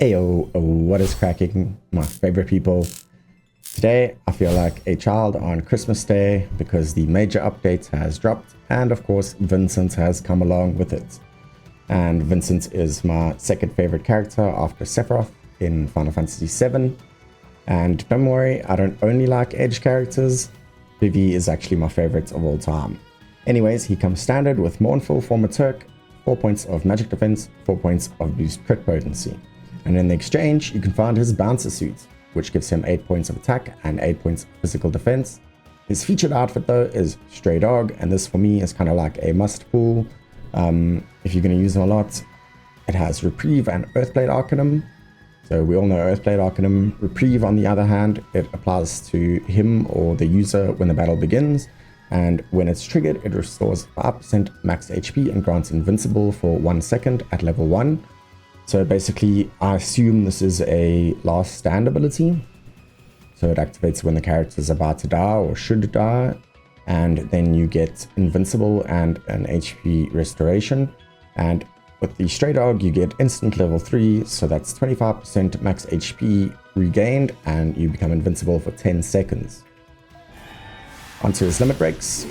Ayo, what is cracking, my favorite people? Today, I feel like a child on Christmas Day because the major update has dropped, and of course, Vincent has come along with it. And Vincent is my second favorite character after Sephiroth in Final Fantasy VII. And don't worry, I don't only like edge characters. Vivi is actually my favorite of all time. Anyways, he comes standard with Mournful Former Turk, 4 points of magic defense, 4 points of boost crit potency. And in the exchange, you can find his bouncer suit, which gives him 8 points of attack and 8 points of physical defense. His featured outfit though is Stray Dog, and this for me is kind of like a must pull. If you're going to use him a lot, it has Reprieve and Earthblade Arcanum. So we all know Earthblade Arcanum. Reprieve, on the other hand, it applies to him or the user when the battle begins, and when it's triggered, it restores 5% max HP and grants invincible for 1 second at level 1. So basically, I assume this is a last stand ability. So it activates when the character is about to die or should die, and then you get invincible and an HP restoration. And with the Stray Dog, you get instant level 3, so that's 25% max HP regained, and you become invincible for 10 seconds. Onto his limit breaks.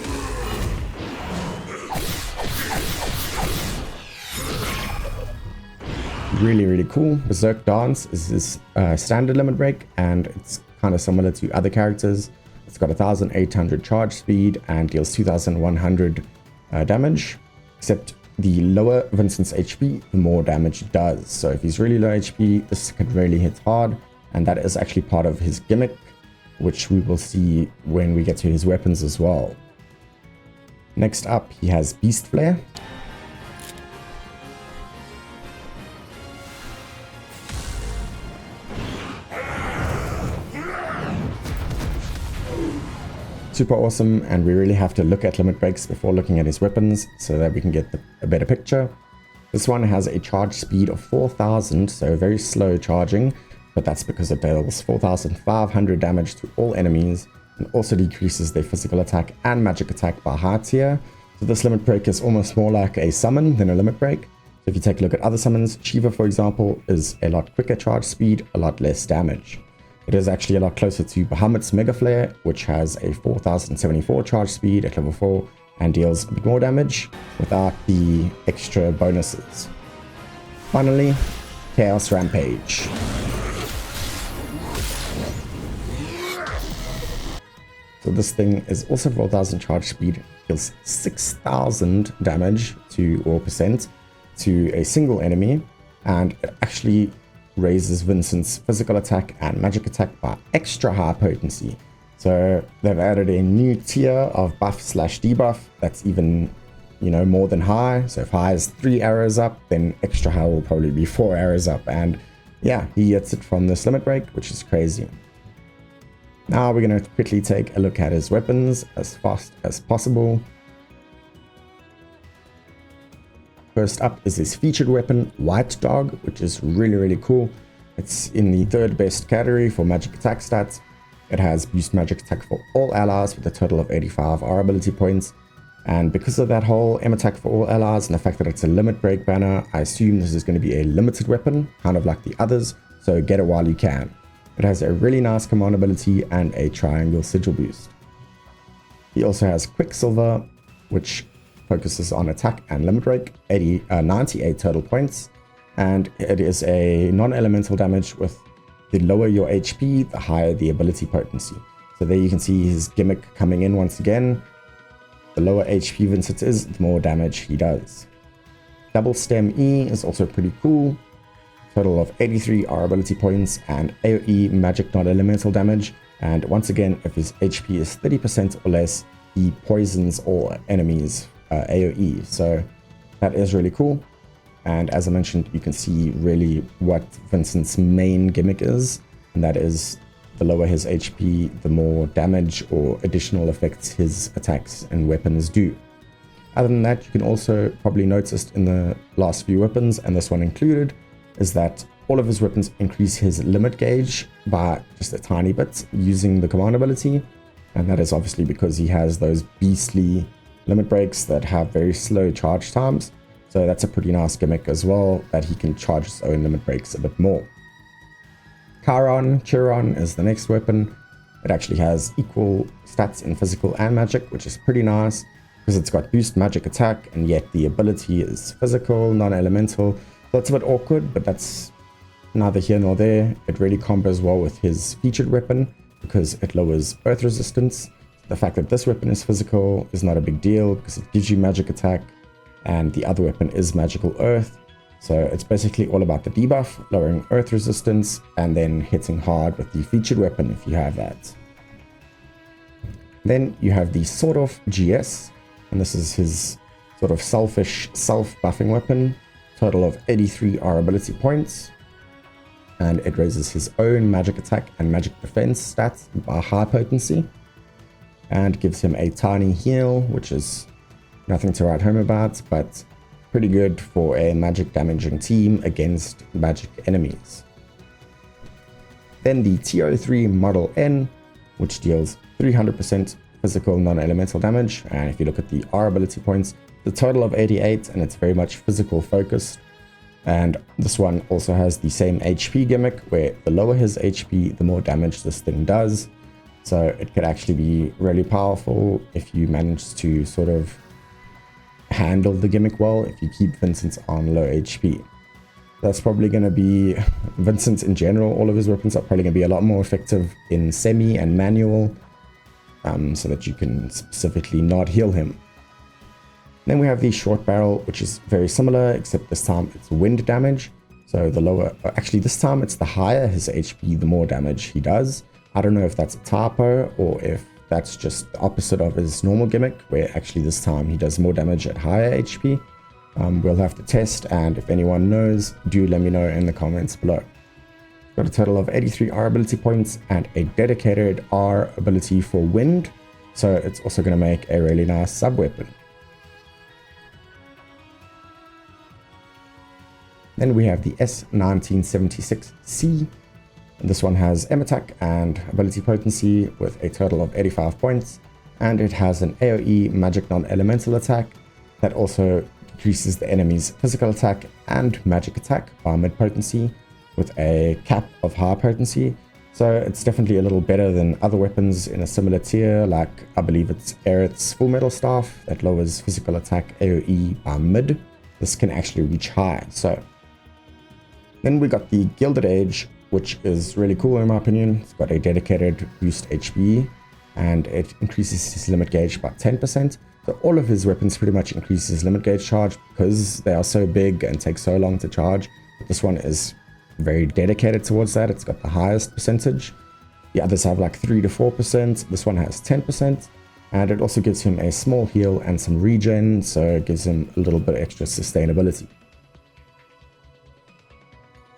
Really cool. Berserk Dance is his standard limit break, and it's kind of similar to other characters. It's got 1800 charge speed and deals 2100 damage, except the lower Vincent's HP, the more damage it does. So if he's really low HP, this can really hit hard, and that is actually part of his gimmick, which we will see when we get to his weapons as well. Next up, he has Beast Flare. Super awesome, and we really have to look at limit breaks before looking at his weapons so that we can get a better picture. This one has a charge speed of 4000, so very slow charging, but that's because it deals 4500 damage to all enemies and also decreases their physical attack and magic attack by high tier. So this limit break is almost more like a summon than a limit break. So if you take a look at other summons, Shiva for example is a lot quicker charge speed, a lot less damage. It is actually a lot closer to Bahamut's Mega Flare, which has a 4074 charge speed at level 4 and deals a bit more damage without the extra bonuses. Finally, Chaos Rampage. So this thing is also 4000 charge speed, deals 6000 damage or percent to a single enemy, and it actually raises Vincent's physical attack and magic attack by extra high potency. So they've added a new tier of buff/debuff that's even, more than high. So if high is 3 arrows up, then extra high will probably be 4 arrows up. And yeah, he gets it from this limit break, which is crazy. Now we're going to quickly take a look at his weapons as fast as possible. First up is his featured weapon, White Dog, which is really cool. It's in the 3rd best category for magic attack stats. It has boost magic attack for all allies with a total of 85 R ability points. And because of that whole M attack for all allies and the fact that it's a limit break banner, I assume this is going to be a limited weapon, kind of like the others, so get it while you can. It has a really nice command ability and a triangle Sigil Boost. He also has Quicksilver, which focuses on attack and limit break, 98 total points, and it is a non-elemental damage. With the lower your HP, the higher the ability potency. So there you can see his gimmick coming in once again. The lower HP Vincent is, the more damage he does. Double Stem E is also pretty cool. Total of 83 R ability points and AoE magic non-elemental damage. And once again, if his HP is 30% or less, he poisons all enemies AoE, so that is really cool. And as I mentioned, you can see really what Vincent's main gimmick is, and that is the lower his HP, the more damage or additional effects his attacks and weapons do. Other than that, you can also probably notice in the last few weapons, and this one included, is that all of his weapons increase his limit gauge by just a tiny bit using the command ability, and that is obviously because he has those beastly limit breaks that have very slow charge times. So that's a pretty nice gimmick as well, that he can charge his own limit breaks a bit more. Chiron is the next weapon. It actually has equal stats in physical and magic, which is pretty nice because it's got boost magic attack and yet the ability is physical, non-elemental. That's a bit awkward, but that's neither here nor there. It really combos well with his featured weapon because it lowers earth resistance. The fact that this weapon is physical is not a big deal because it gives you magic attack and the other weapon is magical earth. So it's basically all about the debuff, lowering earth resistance, and then hitting hard with the featured weapon if you have that. Then you have the Sword of GS, and this is his sort of selfish self-buffing weapon. Total of 83 R ability points. And it raises his own magic attack and magic defense stats by high potency. And gives him a tiny heal, which is nothing to write home about, but pretty good for a magic damaging team against magic enemies. Then the TO3 Model N, which deals 300% physical non-elemental damage, and if you look at the R ability points, the total of 88, and it's very much physical focused. And this one also has the same HP gimmick, where the lower his HP, the more damage this thing does. So it could actually be really powerful if you manage to sort of handle the gimmick well if you keep Vincent on low HP. That's probably going to be Vincent in general. All of his weapons are probably going to be a lot more effective in semi and manual, so that you can specifically not heal him. Then we have the short barrel, which is very similar, except this time it's wind damage. So the lower, actually this time it's the higher his HP, the more damage he does. I don't know if that's a typo or if that's just the opposite of his normal gimmick, where actually this time he does more damage at higher HP. We'll have to test, and if anyone knows, do let me know in the comments below. Got a total of 83 R ability points and a dedicated R ability for wind, so it's also going to make a really nice sub-weapon. Then we have the S1976C. This one has M attack and ability potency with a total of 85 points, and it has an AoE magic non-elemental attack that also decreases the enemy's physical attack and magic attack by mid potency with a cap of high potency. So it's definitely a little better than other weapons in a similar tier, like I believe it's Aaaaand's Full Metal Staff that lowers physical attack AoE by mid. This can actually reach high. So then we got the Gilded Age, which is really cool in my opinion. It's got a dedicated boost HP and it increases his limit gauge by 10%. So all of his weapons pretty much increase his limit gauge charge because they are so big and take so long to charge. But this one is very dedicated towards that. It's got the highest percentage. The others have like 3 to 4%. This one has 10%. And it also gives him a small heal and some regen, so it gives him a little bit extra sustainability.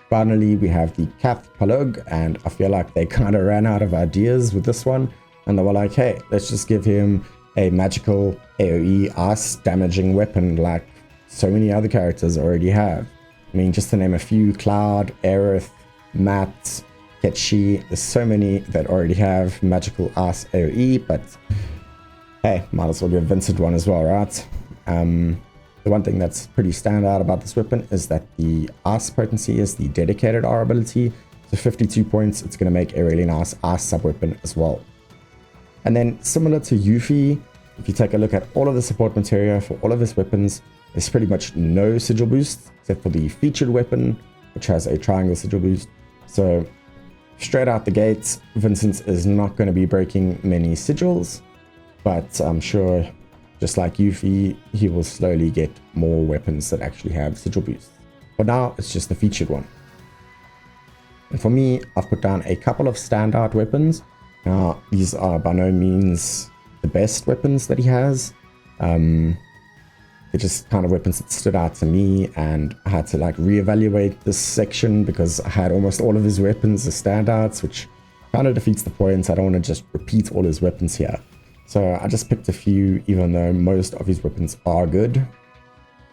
Finally, we have the Kath Palug, and I feel like they kind of ran out of ideas with this one, and they were like, hey, let's just give him a magical AoE ice damaging weapon like so many other characters already have. I mean, just to name a few, Cloud, Aerith, Matt, Ketchi, there's so many that already have magical ice AoE, but hey, might as well give Vincent one as well, right? The one thing that's pretty standout about this weapon is that the ice potency is the dedicated R ability. So 52 points, it's going to make a really nice ice sub-weapon as well. And then similar to Yuffie, if you take a look at all of the support materia for all of his weapons, there's pretty much no sigil boost except for the featured weapon, which has a triangle sigil boost. So straight out the gates, Vincent is not going to be breaking many sigils, but I'm sure just like Yuffie, he will slowly get more weapons that actually have sigil boosts. For now, it's just the featured one. And for me, I've put down a couple of standout weapons. Now, these are by no means the best weapons that he has. They're just kind of weapons that stood out to me, and I had to like reevaluate this section because I had almost all of his weapons as standouts, which kind of defeats the point. I don't want to just repeat all his weapons here. So I just picked a few, even though most of his weapons are good.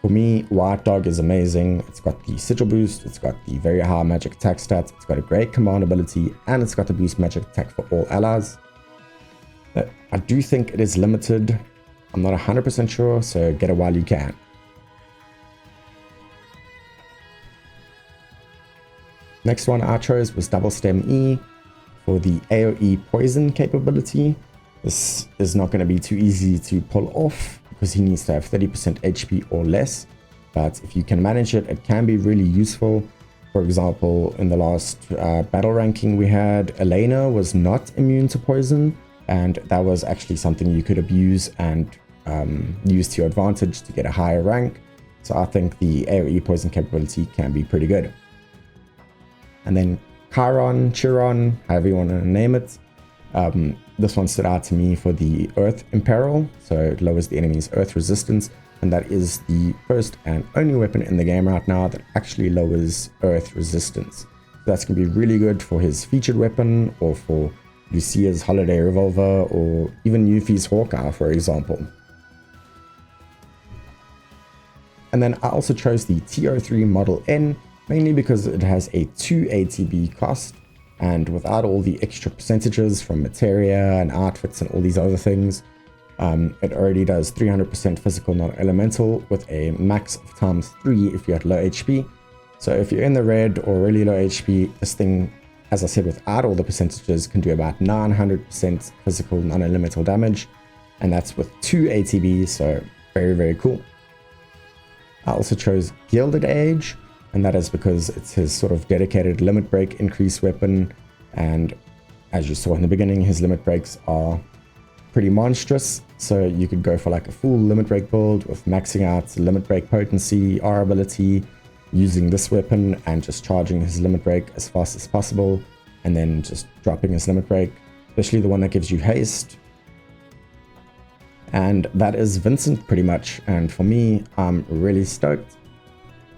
For me, White Dog is amazing. It's got the sigil boost, it's got the very high magic attack stats, it's got a great command ability, and it's got the boost magic attack for all allies. I do think it is limited. I'm not 100% sure, so get it while you can. Next one I chose was Double Stem E for the AoE poison capability. This is not going to be too easy to pull off because he needs to have 30% HP or less. But if you can manage it, it can be really useful. For example, in the last battle ranking we had, Elena was not immune to poison, and that was actually something you could abuse and use to your advantage to get a higher rank. So I think the AoE poison capability can be pretty good. And then Chiron, however you want to name it. This one stood out to me for the Earth Imperil, so it lowers the enemy's Earth resistance, and that is the first and only weapon in the game right now that actually lowers Earth resistance. So that's going to be really good for his featured weapon, or for Lucia's Holiday Revolver, or even Yuffie's Hawkeye, for example. And then I also chose the TO3 Model N, mainly because it has a 2 ATB cost, and without all the extra percentages from materia and outfits and all these other things, it already does 300% physical non-elemental with a max of ×3 if you're at low HP. So if you're in the red or really low HP, this thing, as I said, without all the percentages, can do about 900% physical non-elemental damage, and that's with 2 ATB, so very, very cool. I also chose Gilded Age, and that is because it's his sort of dedicated limit break increase weapon, and as you saw in the beginning, his limit breaks are pretty monstrous, so you could go for like a full limit break build with maxing out limit break potency, R ability, using this weapon and just charging his limit break as fast as possible, and then just dropping his limit break, especially the one that gives you haste. And that is Vincent pretty much, and for me, I'm really stoked.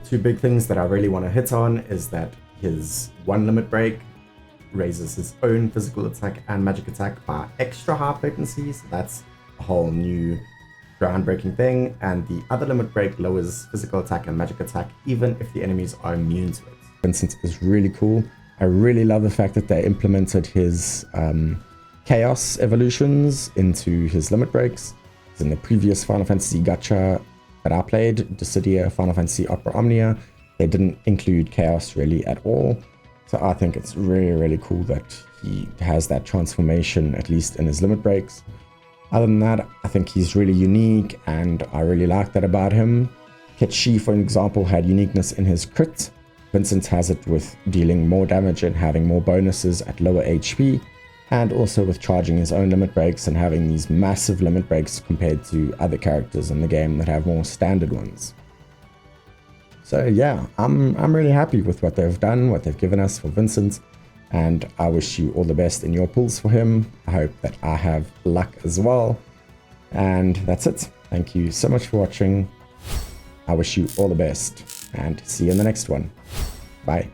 Two big things that I really want to hit on is that his one limit break raises his own physical attack and magic attack by extra high potency, so that's a whole new groundbreaking thing. And the other limit break lowers physical attack and magic attack even if the enemies are immune to it. Vincent is really cool. I really love the fact that they implemented his chaos evolutions into his limit breaks. In the previous Final Fantasy gacha that I played, Dissidia, Final Fantasy Opera Omnia, they didn't include chaos really at all. So I think it's really, really cool that he has that transformation, at least in his limit breaks. Other than that, I think he's really unique, and I really like that about him. Ketchi, for example, had uniqueness in his crit. Vincent has it with dealing more damage and having more bonuses at lower HP, and also with charging his own limit breaks and having these massive limit breaks compared to other characters in the game that have more standard ones. So yeah, I'm really happy with what they've done, what they've given us for Vincent, and I wish you all the best in your pulls for him. I hope that I have luck as well. And that's it. Thank you so much for watching. I wish you all the best, and see you in the next one. Bye.